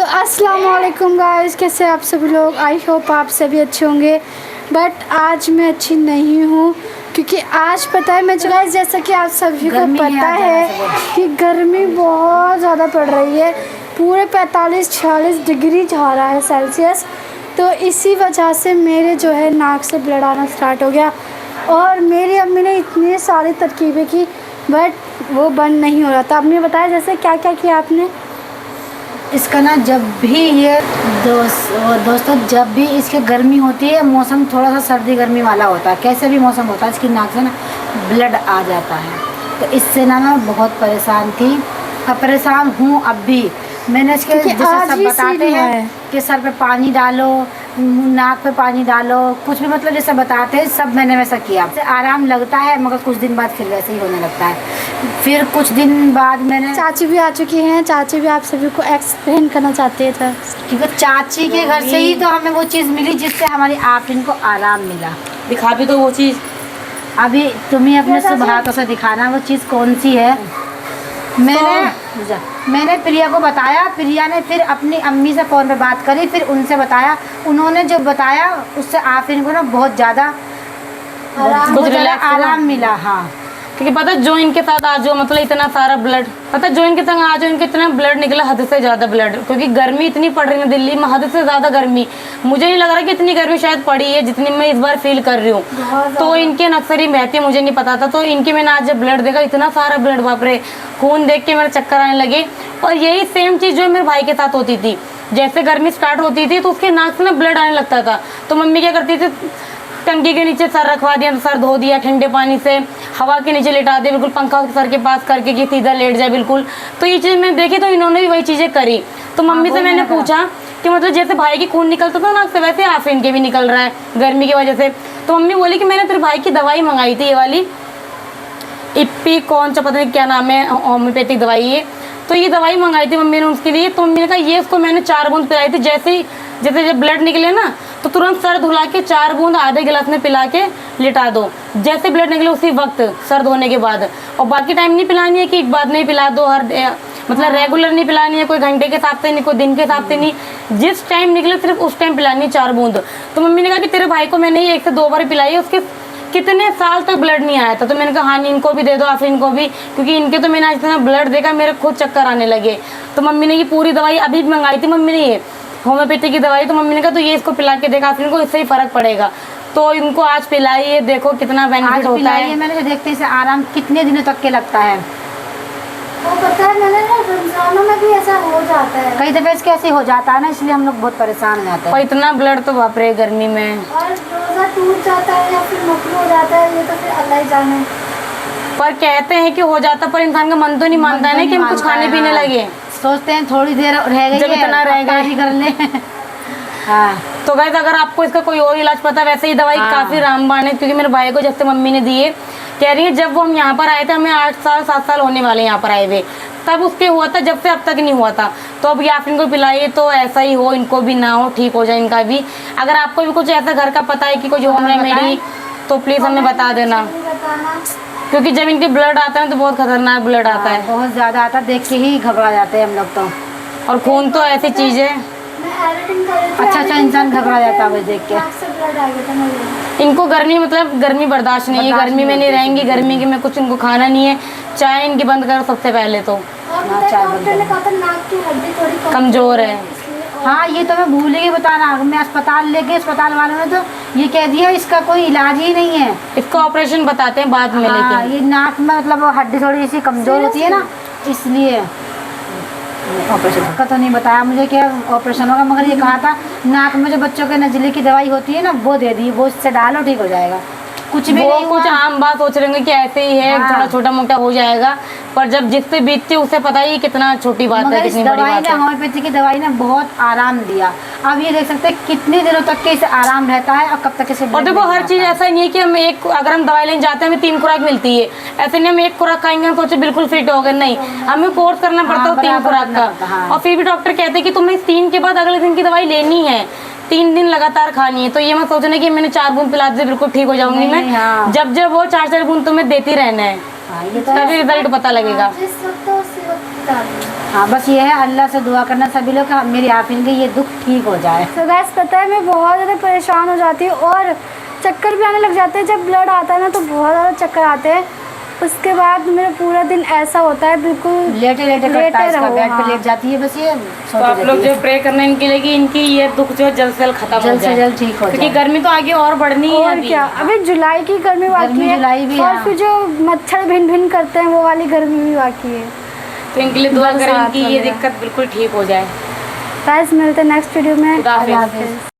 अस्सलाम वालेकुम गाइस, कैसे आप सभी लोग। आई होप आप सभी अच्छे होंगे, बट आज मैं अच्छी नहीं हूँ क्योंकि आज पता है मैं गाइस, जैसा कि आप सभी को पता है कि गर्मी बहुत ज़्यादा पड़ रही है। पूरे 45-46 डिग्री जा रहा है सेल्सियस। तो इसी वजह से मेरे जो है नाक से ब्लड आना स्टार्ट हो गया और मेरी अम्मी ने इतनी सारी तरकीबें की बट वो बंद नहीं हो रहा था। अम्मी बताया जैसे क्या क्या किया आपने। इसका ना जब भी ये दोस्तों जब भी इसकी गर्मी होती है, मौसम थोड़ा सा सर्दी गर्मी वाला होता है, कैसे भी मौसम होता है, इसकी नाक से ना ब्लड आ जाता है। तो इससे ना मैं बहुत परेशान थी और परेशान हूँ अब भी। मैंने इसके जैसे सब बताते हैं कि सर पे पानी डालो, नाक पे पानी डालो, कुछ भी मतलब जैसे बताते हैं सब मैंने वैसा किया। आराम लगता है मगर कुछ दिन बाद फिर वैसे ही होने लगता है। फिर कुछ दिन बाद मैंने चाची भी आ चुकी हैं। चाची भी आप सभी को एक्सप्लेन करना चाहते थे क्योंकि चाची के घर से ही तो हमें वो चीज़ मिली जिससे हमारी आफरीन को आराम मिला। दिखा भी तो वो चीज़ अभी तुम्हें अपने शुभ हाथों से दिखाना वो चीज़ कौन सी है। मैंने प्रिया को बताया, प्रिया ने फिर अपनी अम्मी से फ़ोन पे बात करी, फिर उनसे बताया। उन्होंने जो बताया उससे आफरीन को ना बहुत ज़्यादा आराम मिला। हाँ, क्योंकि पता जो इनके साथ आज मतलब इतना सारा ब्लड, पता जो इनके संग आज इनके इतना ब्लड निकला, हद से ज़्यादा ब्लड। क्योंकि गर्मी इतनी पड़ रही है दिल्ली में, हद से ज़्यादा गर्मी। मुझे नहीं लग रहा कि इतनी गर्मी शायद पड़ी है जितनी मैं इस बार फील कर रही हूँ। तो इनके नक्सरी महती मुझे नहीं पता था, तो इनके मैंने आज जब ब्लड देखा, इतना सारा ब्लड, बाप रे, खून देख के मेरे चक्कर आने लगे। और यही सेम चीज़ जो मेरे भाई के साथ होती थी, जैसे गर्मी स्टार्ट होती थी तो उसके नाक से ना ब्लड आने लगता था। तो मम्मी क्या करती थी, टंकी के नीचे सर रखवा दिया, तो सर धो दिया ठंडे पानी से, हवा के नीचे लेटा दिया, बिल्कुल पंखा सर के पास करके कि सीधा लेट जाए बिल्कुल। तो ये चीज़ मैंने देखी तो इन्होंने भी वही चीज़ें करी। तो मम्मी से मैंने पूछा कि मतलब जैसे भाई की खून निकलता था नाक से, वैसे आफरीन के भी निकल रहा है गर्मी की वजह से। तो मम्मी बोली कि मैंने तेरे भाई की दवाई मंगाई थी, ये वाली इप्पी कौन सा पता नहीं क्या नाम है, होम्योपैथिक दवाई है। तो ये दवाई मंगाई थी मम्मी ने उसके लिए। तो मम्मी ने कहा ये उसको मैंने 4 बूंद पिलाई थी। जैसे जब ब्लड निकले ना तो तुरंत सर धुला के 4 बूंद आधे गिलास में पिला के लिटा दो। जैसे ब्लड निकले उसी वक्त सर धोने के बाद। और बाकी टाइम नहीं पिलानी है कि एक बार नहीं पिला दो, मतलब रेगुलर नहीं पिलानी है, कोई घंटे के हिसाब से नहीं, कोई दिन के हिसाब से नहीं, जिस टाइम निकले सिर्फ उस टाइम पिलानी है 4 बूंद। तो मम्मी ने कहा कि तेरे भाई को मैंने ही 1 से 2 बार पिलाई है, उसके कितने साल तक ब्लड नहीं आया था। तो मैंने कहा हाँ इनको भी दे दो, आफरीन को भी, क्योंकि इनके तो मैंने आज इतना ब्लड देखा मेरे खुद चक्कर आने लगे। तो मम्मी ने ये पूरी दवाई अभी मंगाई थी मम्मी ने, ये होम्योपैथी की दवाई। तो मम्मी ने कहा तो ये इसको पिला के देखा आफरीन को, इससे ही फ़र्क पड़ेगा। तो इनको आज पिलाई है, देखो कितना बेनिफिट होता है। मैंने देखते इसे आराम कितने दिनों तक के लगता है वो पता है। मैंने ना रमजानों में भी ऐसा हो जाता है, कई दफ़े इसके ऐसे हो जाता है ना, इसलिए हम लोग बहुत परेशान हो जाते हैं। और इतना ब्लड तो बाप रे गर्मी में, और रोज़ा टूट जाता है या फिर मकरू हो जाता है, ये तो फिर अल्लाह ही जाने। पर कहते हैं कि हो जाता, पर इंसान का मन तो नहीं मानता है ना कि हम कुछ खाने पीने लगे। सोचते हैं थोड़ी देर रह गई, जब इतना रह गया ही कर ले। हाँ, तो गाइस अगर आपको इसका कोई और इलाज पता है, वैसे ही दवाई काफ़ी रामबाण है। क्योंकि मेरे भाई को जैसे मम्मी ने दिए, कह रही है जब वो हम यहाँ पर आए थे, हमें 8 साल 7 साल होने वाले यहाँ पर आए हुए, तब उसके हुआ था, जब से अब तक नहीं हुआ था। तो अब ये आप इनको पिलाइए तो ऐसा ही हो, इनको भी ना हो, ठीक हो जाए इनका भी। अगर आपको भी कुछ ऐसा घर का पता है कि कोई होम रेमेडी, तो प्लीज़ हमें बता देना, क्योंकि जब इनके ब्लड आता है तो बहुत खतरनाक ब्लड आता है, बहुत ज़्यादा आता है, देख के ही घबरा जाते हैं हम लोग तो। और खून तो ऐसी चीज़ है, अच्छा इंसान घबरा जाता है वो देख के। इनको गर्मी मतलब गर्मी बर्दाश्त नहीं है, गर्मी में नहीं रहेंगी, गर्मी के में कुछ इनको खाना नहीं है, चाय इनकी बंद करो सबसे पहले तो। कमज़ोर है। हाँ, ये तो मैं भूल ही बताना, मैं अस्पताल लेके अस्पताल वालों ने तो ये कह दिया इसका कोई इलाज ही नहीं है, इसका ऑपरेशन बताते हैं बाद में। हाँ, लेकिन ये नाक में मतलब वो हड्डी थोड़ी सी कमज़ोर होती है ना, इसलिए ऑपरेशन का तो नहीं बताया मुझे क्या ऑपरेशन होगा, मगर ये कहा था नाक में जो बच्चों के नजले की दवाई होती है ना वो दे दी, वो इससे डालो ठीक हो जाएगा। कुछ भी वो कुछ आम बात सोच रहे होंगे कि ऐसे ही है, हाँ, थोड़ा छोटा मोटा हो जाएगा, पर जब जिससे बीतती है उसे पता ही कितना छोटी बात है, कितनी बड़ी बात है। होम्योपैथी की दवाई ने बहुत आराम दिया। अब ये देख सकते हैं कितने दिनों तक के इसे आराम रहता है और कब तक इसे। और देखो हर चीज़ ऐसा नहीं है कि हम अगर हम दवाई लेने जाते हैं हमें 3 खुराक मिलती है, ऐसे नहीं हम 1 खुराक खाएंगे हम सोचे बिल्कुल फिट हो गए, नहीं, हमें कोर्स करना पड़ता है 3 खुराक का। और फिर भी डॉक्टर कहते हैं कि तुम्हें 3 के बाद अगले दिन की दवाई लेनी है, 3 दिन लगातार खानी है। तो ये मैं सोचना कि मैंने 4 बूंद पिला दी बिल्कुल ठीक हो जाऊंगी मैं, हाँ। जब वो 4-4 बूंद तुम्हें देती रहना है, तभी रिजल्ट पता लगेगा। हाँ बस ये है, अल्लाह से दुआ करना सभी लोग कि मेरी आफिन के ये दुख ठीक हो जाए। तो गैस पता है मैं बहुत ज़्यादा परेशान हो जाती हूँ और चक्कर भी आने लग जाते हैं। जब ब्लड आता है ना तो बहुत ज़्यादा चक्कर आते हैं। उसके बाद मेरा पूरा दिन ऐसा होता है बिल्कुल लेटे लेटे कटता है, इसका बेड पे लेट जाती है बस ये तो आप लोग जो प्रे करना इनके लिए कि इनकी ये दुख जो है जल्द से जल्द खत्म हो जल्द से जाए, जल्द ठीक हो क्योंकि जाए। गर्मी तो आगे और बढ़नी है और अभी। क्या, अभी जुलाई की गर्मी बाकी है जुलाई भी और है। फिर जो मच्छर भिन भिन करते हैं वो वाली गर्मी भी बाकी है। तो इनके लिए दुआ करें बरसात कि ये वगैरह। दिक्कत बिल्कुल ठीक हो जाए। गाइस मिलते हैं नेक्स्ट वीडियो में। खुदा हाफिज़। अल्लाह हाफिज़।